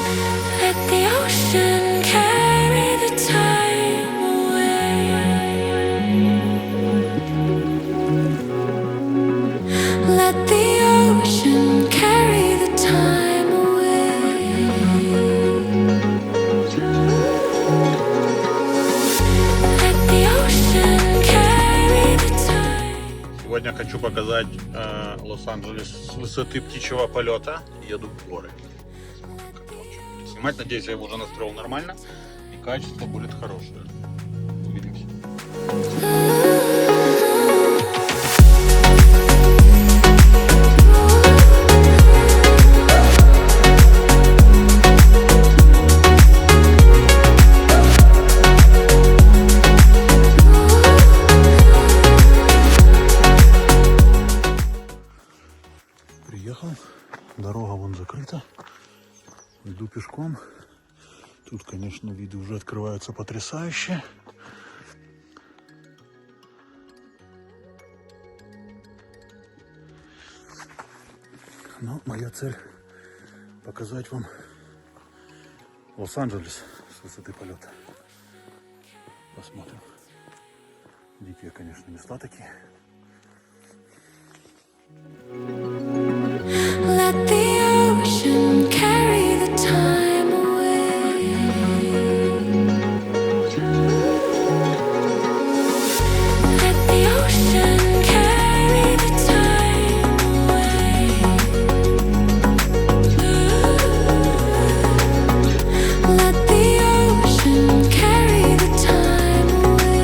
Let the ocean carry the time away. Let the ocean carry the time away. Let the ocean carry the time. Сегодня хочу показать Лос Анджелес с высоты птичьего полета. Еду в горы. Снимать, надеюсь, я его уже настроил нормально и качество будет хорошее. Увидимся. Приехал, дорога вон закрыта, иду пешком. Тут, конечно, виды уже открываются потрясающие. Но моя цель показать вам Лос Анджелес с высоты полета. Посмотрим. Дикие, конечно, места такие. Let the ocean carry the time away. Let the ocean carry the time away. Let the ocean carry the time away.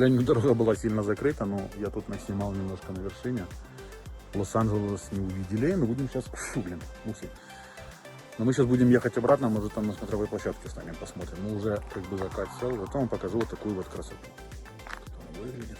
сожалению, дорога была сильно закрыта, но я тут наснимал немножко на вершине. Лос Анджелес не увидели, мы будем сейчас... Фу, блин, усы. Но мы сейчас будем ехать обратно, может там на смотровой площадке станем, посмотрим. Ну уже как бы закат сел, зато вам покажу вот такую вот красоту. Как она выглядит.